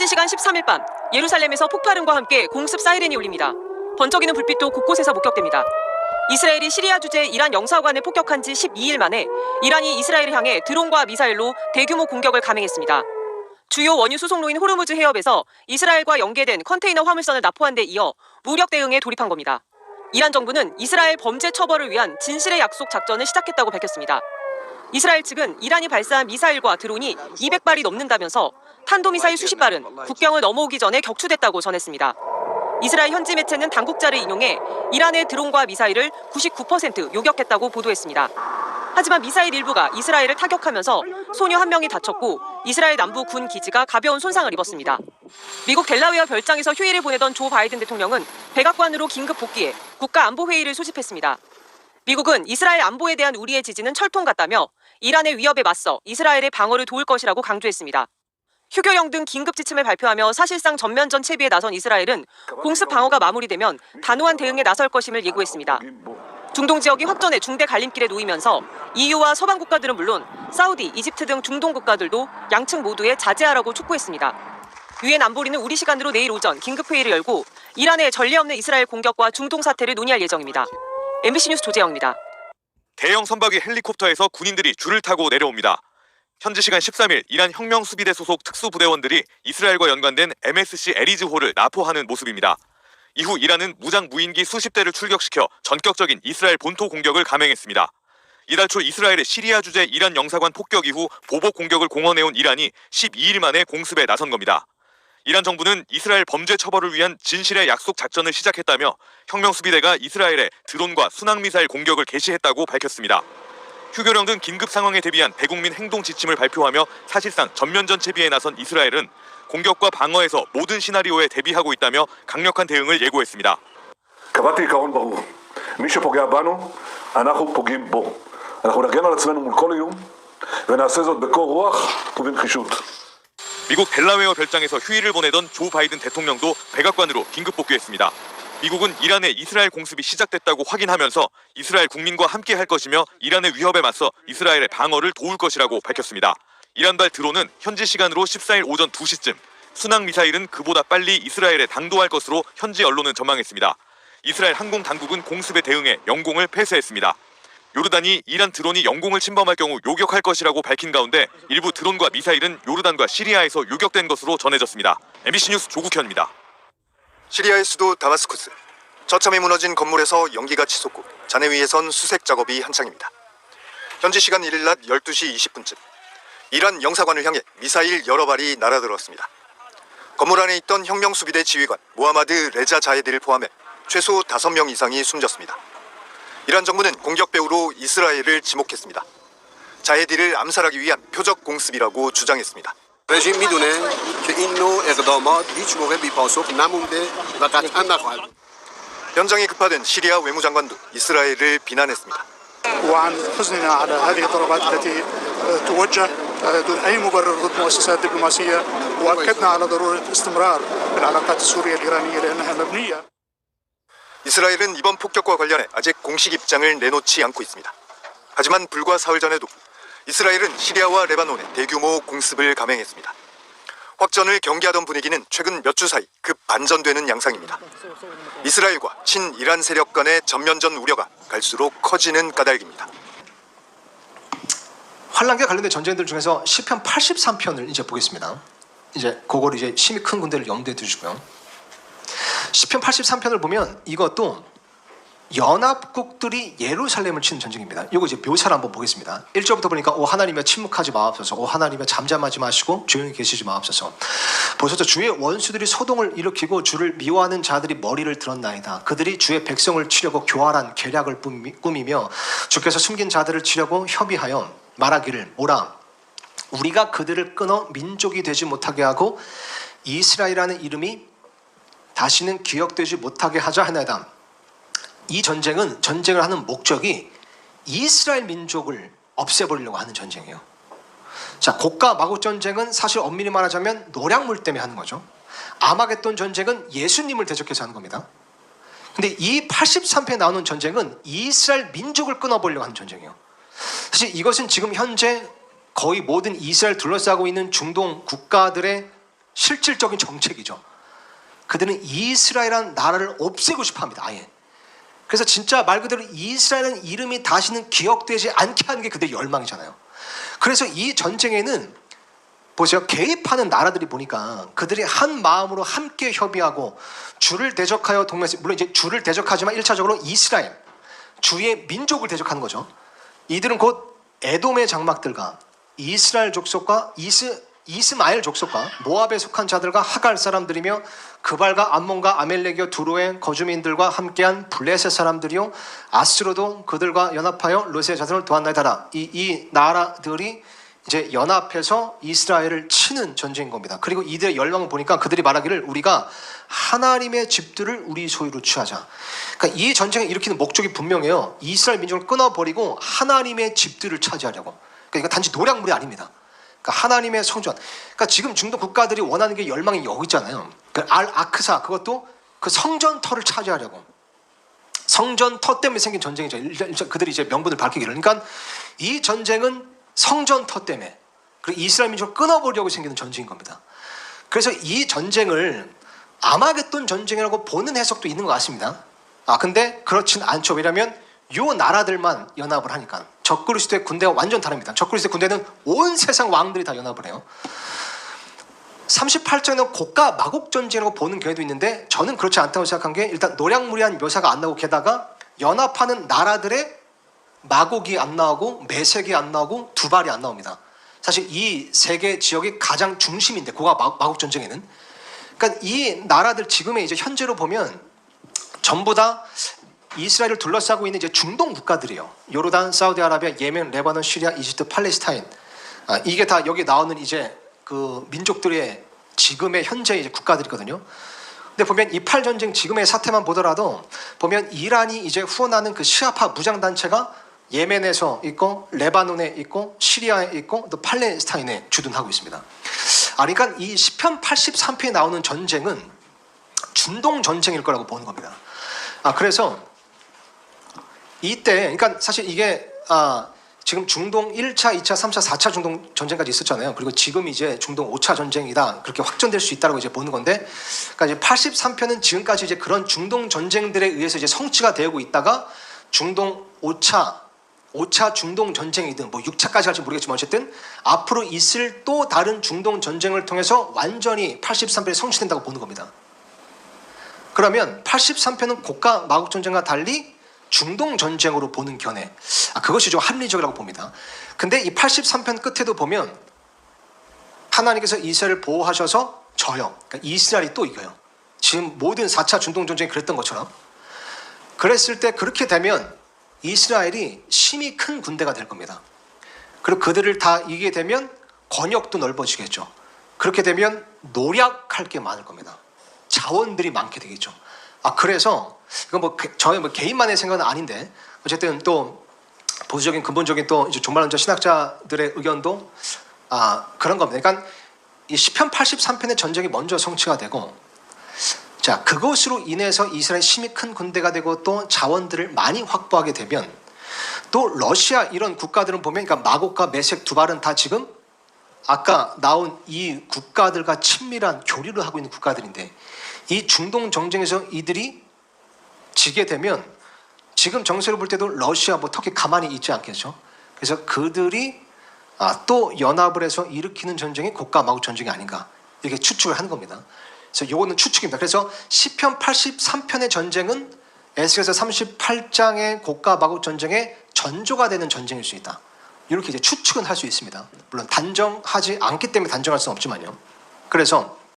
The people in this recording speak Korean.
현지 시간 13일 밤 예루살렘에서 폭발음과 함께 공습 사이렌이 울립니다. 번쩍이는 불빛도 곳곳에서 목격됩니다. 이스라엘이 시리아 주재 이란 영사관을 폭격한 지 12일 만에 이란이 이스라엘을 향해 드론과 미사일로 대규모 공격을 감행했습니다. 주요 원유 수송로인 호르무즈 해협에서 이스라엘과 연계된 컨테이너 화물선을 납포한 데 이어 무력 대응에 돌입한 겁니다. 이란 정부는 이스라엘 범죄 처벌을 위한 진실의 약속 작전을 시작했다고 밝혔습니다. 이스라엘 측은 이란이 발사한 미사일과 드론이 200발이 넘는다면서 탄도미사일 수십 발은 국경을 넘어오기 전에 격추됐다고 전했습니다. 이스라엘 현지 매체는 당국자를 인용해 이란의 드론과 미사일을 99% 요격했다고 보도했습니다. 하지만 미사일 일부가 이스라엘을 타격하면서 소녀 한 명이 다쳤고 이스라엘 남부 군 기지가 가벼운 손상을 입었습니다. 미국 델라웨어 별장에서 휴일을 보내던 조 바이든 대통령은 백악관으로 긴급 복귀해 국가안보회의를 소집했습니다. 미국은 이스라엘 안보에 대한 우리의 지지는 철통 같다며 이란의 위협에 맞서 이스라엘의 방어를 도울 것이라고 강조했습니다. 휴교령 등 긴급 지침을 발표하며 사실상 전면전 채비에 나선 이스라엘은 공습 방어가 마무리되면 단호한 대응에 나설 것임을 예고했습니다. 중동 지역이 확전의 중대 갈림길에 놓이면서 EU와 서방 국가들은 물론 사우디, 이집트 등 중동 국가들도 양측 모두에 자제하라고 촉구했습니다. 유엔 안보리는 우리 시간으로 내일 오전 긴급회의를 열고 이란의 전례 없는 이스라엘 공격과 중동 사태를 논의할 예정입니다. MBC 뉴스 조재영입니다. 대형 선박위 헬리콥터에서 군인들이 줄을 타고 내려옵니다. 현지 시간 13일 이란 혁명수비대 소속 특수부대원들이 이스라엘과 연관된 MSC 에리즈호를 납포하는 모습입니다. 이후 이란은 무장 무인기 수십 대를 출격시켜 전격적인 이스라엘 본토 공격을 감행했습니다. 이달 초 이스라엘의 시리아 주재 이란 영사관 폭격 이후 보복 공격을 공언해온 이란이 12일 만에 공습에 나선 겁니다. 이란 정부는 이스라엘 범죄 처벌을 위한 진실의 약속 작전을 시작했다며 혁명수비대가 이스라엘에 드론과 순항미사일 공격을 개시했다고 밝혔습니다. 휴교령 등 긴급 상황에 대비한 대국민 행동 지침을 발표하며 사실상 전면전 채비에 나선 이스라엘은 공격과 방어에서 모든 시나리오에 대비하고 있다며 강력한 대응을 예고했습니다. קבעתי עיקרון ברור. מי שפוגע בנו, אנחנו פוגעים בו. אנחנו נגן על עצמנו מול כל איום, ונעשה זאת בקור רוח ובנחישות. 미국 델라웨어 별장에서 휴일을 보내던 조 바이든 대통령도 백악관으로 긴급 복귀했습니다. 미국은 이란의 이스라엘 공습이 시작됐다고 확인하면서 이스라엘 국민과 함께 할 것이며 이란의 위협에 맞서 이스라엘의 방어를 도울 것이라고 밝혔습니다. 이란발 드론은 현지 시간으로 14일 오전 2시쯤, 순항미사일은 그보다 빨리 이스라엘에 당도할 것으로 현지 언론은 전망했습니다. 이스라엘 항공 당국은 공습에 대응해 영공을 폐쇄했습니다. 요르단이 이란 드론이 영공을 침범할 경우 요격할 것이라고 밝힌 가운데 일부 드론과 미사일은 요르단과 시리아에서 요격된 것으로 전해졌습니다. MBC 뉴스 조국현입니다. 시리아의 수도 다마스쿠스. 처참히 무너진 건물에서 연기가 치솟고 잔해 위에선 수색 작업이 한창입니다. 현지 시간 1일 낮 12시 20분쯤 이란 영사관을 향해 미사일 여러 발이 날아들었습니다. 건물 안에 있던 혁명수비대 지휘관 모하마드 레자 자헤디를 포함해 최소 5명 이상이 숨졌습니다. 이란 정부는 공격 배후로 이스라엘을 지목했습니다. 자헤디를 암살하기 위한 표적 공습이라고 주장했습니다. رژیم میدونه که این نوع اقدامات هیچ موقع بی‌پاسخ نمونده و قطعا نخواهد. 현장에 급파된 시리아 외무장관도 이스라엘을 비난했습니다. وعن حزننا على هذه الضربات التي توجه دون أي مبرر ضد مؤسسات دبلوماسية وأكدنا على ضرورة استمرار العلاقات السورية الإيرانية لأنها مبنية. 이스라엘은 이번 폭격과 관련해 아직 공식 입장을 내놓지 않고 있습니다. 하지만 불과 사흘 전에도 이스라엘은 시리아와 레바논에 대규모 공습을 감행했습니다. 확전을 경계하던 분위기는 최근 몇 주 사이 급 반전되는 양상입니다. 이스라엘과 친이란 세력 간의 전면전 우려가 갈수록 커지는 까닭입니다. 환란과 관련된 전쟁들 중에서 시편 83편을 이제 보겠습니다. 이제 그걸 이제 심히 큰 군대를 염두에 두시고요. 시편 83편을 보면 이것도 연합국들이 예루살렘을 치는 전쟁입니다. 이거 이제 묘사를 한번 보겠습니다. 1절부터 보니까 오 하나님여 침묵하지 마옵소서, 오 하나님여 잠잠하지 마시고 조용히 계시지 마옵소서. 보소서 주의 원수들이 소동을 일으키고 주를 미워하는 자들이 머리를 들었나이다. 그들이 주의 백성을 치려고 교활한 계략을 꾸미며 주께서 숨긴 자들을 치려고 협의하여 말하기를 오라 우리가 그들을 끊어 민족이 되지 못하게 하고 이스라엘이라는 이름이 다시는 기억되지 못하게 하자 하나이다. 이 전쟁을 하는 목적이 이스라엘 민족을 없애버리려고 하는 전쟁이에요. 자, 곡과 마곡 전쟁은 사실 엄밀히 말하자면 노략물 때문에 하는 거죠. 아마겟돈 전쟁은 예수님을 대적해서 하는 겁니다. 근데 이 83편에 나오는 전쟁은 이스라엘 민족을 끊어버리려고 하는 전쟁이에요. 사실 이것은 지금 현재 거의 모든 이스라엘 둘러싸고 있는 중동 국가들의 실질적인 정책이죠. 그들은 이스라엘이라는 나라를 없애고 싶어합니다. 아예. 그래서 진짜 말 그대로 이스라엘은 이름이 다시는 기억되지 않게 하는 게 그들의 열망이잖아요. 그래서 이 전쟁에는 보세요. 개입하는 나라들이 보니까 그들이 한 마음으로 함께 협의하고 주를 대적하여 동맹, 물론 이제 주를 대적하지만 1차적으로 이스라엘, 주의 민족을 대적하는 거죠. 이들은 곧 에돔의 장막들과 이스라엘 족속과 이스마엘 족속과 모압에 속한 자들과 하갈 사람들이며 그발과 암몬과 아멜렉이요 두로의 거주민들과 함께한 블레셋 사람들이요 아스로도 그들과 연합하여 롯의 자손을 도왔나이다라. 이 나라들이 이제 연합해서 이스라엘을 치는 전쟁인 겁니다. 그리고 이들의 열망을 보니까 그들이 말하기를 우리가 하나님의 집들을 우리 소유로 취하자. 그러니까 이 전쟁을 일으키는 목적이 분명해요. 이스라엘 민족을 끊어버리고 하나님의 집들을 차지하려고. 그러니까 이거 단지 노략물이 아닙니다. 그러니까 하나님의 성전. 그러니까 지금 중동 국가들이 원하는 게 열망이 여기 있잖아요. 그 알-아크사 그것도 그 성전터를 차지하려고. 성전터 때문에 생긴 전쟁이죠. 일단 그들이 이제 명분을 밝히기를. 그러니까 이 전쟁은 성전터 때문에 그리고 이스라엘 민족을 끊어버리려고 생기는 전쟁인 겁니다. 그래서 이 전쟁을 아마겟돈 전쟁이라고 보는 해석도 있는 것 같습니다. 근데 그렇진 않죠. 왜냐하면 요 나라들만 연합을 하니까. 적그리스도의 군대가 완전 다릅니다. 적그리스도의 군대는 온 세상 왕들이 다 연합을 해요. 38장은 고가 마곡 전쟁이라고 보는 경우도 있는데 저는 그렇지 않다고 생각한 게 일단 노략무리한 묘사가 안 나오고 게다가 연합하는 나라들의 마곡이 안 나오고 메색이 안 나오고 두발이 안 나옵니다. 사실 이 세 개 지역이 가장 중심인데 고가 마곡 전쟁에는 그러니까 이 나라들 지금의 이제 현재로 보면 전부 다 이스라엘을 둘러싸고 있는 이제 중동 국가들이에요. 요르단, 사우디아라비아, 예멘, 레바논, 시리아, 이집트, 팔레스타인. 이게 다 여기 나오는 이제 그 민족들의 지금의 현재 이제 국가들이거든요. 근데 보면 이팔 전쟁 지금의 사태만 보더라도 보면 이란이 이제 후원하는 그 시아파 무장 단체가 예멘에서 있고 레바논에 있고 시리아에 있고 또 팔레스타인에 주둔하고 있습니다. 그러니까 이 시편 83편에 나오는 전쟁은 중동 전쟁일 거라고 보는 겁니다. 그래서 이때 그러니까 사실 이게 지금 중동 1차, 2차, 3차, 4차 중동 전쟁까지 있었잖아요. 그리고 지금 이제 중동 5차 전쟁이다. 그렇게 확전될 수 있다고 이제 보는 건데 그러니까 이제 83편은 지금까지 이제 그런 중동 전쟁들에 의해서 이제 성취가 되고 있다가 중동 5차 중동 전쟁이든 뭐 6차까지 할지 모르겠지만 어쨌든 앞으로 있을 또 다른 중동 전쟁을 통해서 완전히 83편이 성취된다고 보는 겁니다. 그러면 83편은 고가 마곡 전쟁과 달리 중동 전쟁으로 보는 견해. 그것이 좀 합리적이라고 봅니다. 근데 이 83편 끝에도 보면 하나님께서 이스라엘을 보호하셔서 져요. 그러니까 이스라엘이 또 이겨요. 지금 모든 4차 중동 전쟁이 그랬던 것처럼. 그랬을 때 그렇게 되면 이스라엘이 심히 큰 군대가 될 겁니다. 그리고 그들을 다 이기게 되면 권역도 넓어지겠죠. 그렇게 되면 노략할 게 많을 겁니다. 자원들이 많게 되겠죠. 그래서 이건 뭐 저의 뭐 개인만의 생각은 아닌데 어쨌든 또 보수적인 근본적인 또 이제 종말론자 신학자들의 의견도 그런 겁니다. 그러니까 이 시편 83편의 전쟁이 먼저 성취가 되고 자 그것으로 인해서 이스라엘 심히 큰 군대가 되고 또 자원들을 많이 확보하게 되면 또 러시아 이런 국가들은 보면 그러니까 마곡과 메색 두발은 다 지금 아까 나온 이 국가들과 친밀한 교류를 하고 있는 국가들인데 이 중동 전쟁에서 이들이 지게 되면 지금 정세로 볼 때도 러시아 뭐 터키 가만히 있지 않겠죠. 그래서 그들이 또 연합을 해서 일으키는 전쟁이 고가 마곡 전쟁이 아닌가 이렇게 추측을 하는 겁니다. 그래서 요거는 추측입니다. 그래서 시편 83편의 전쟁은 에스겔서 38장의 고가 마곡 전쟁의 전조가 되는 전쟁일 수 있다. 이렇게 이제 추측은 할 수 있습니다. 물론 단정하지 않기 때문에 단정할 수는 없지만요. 그래서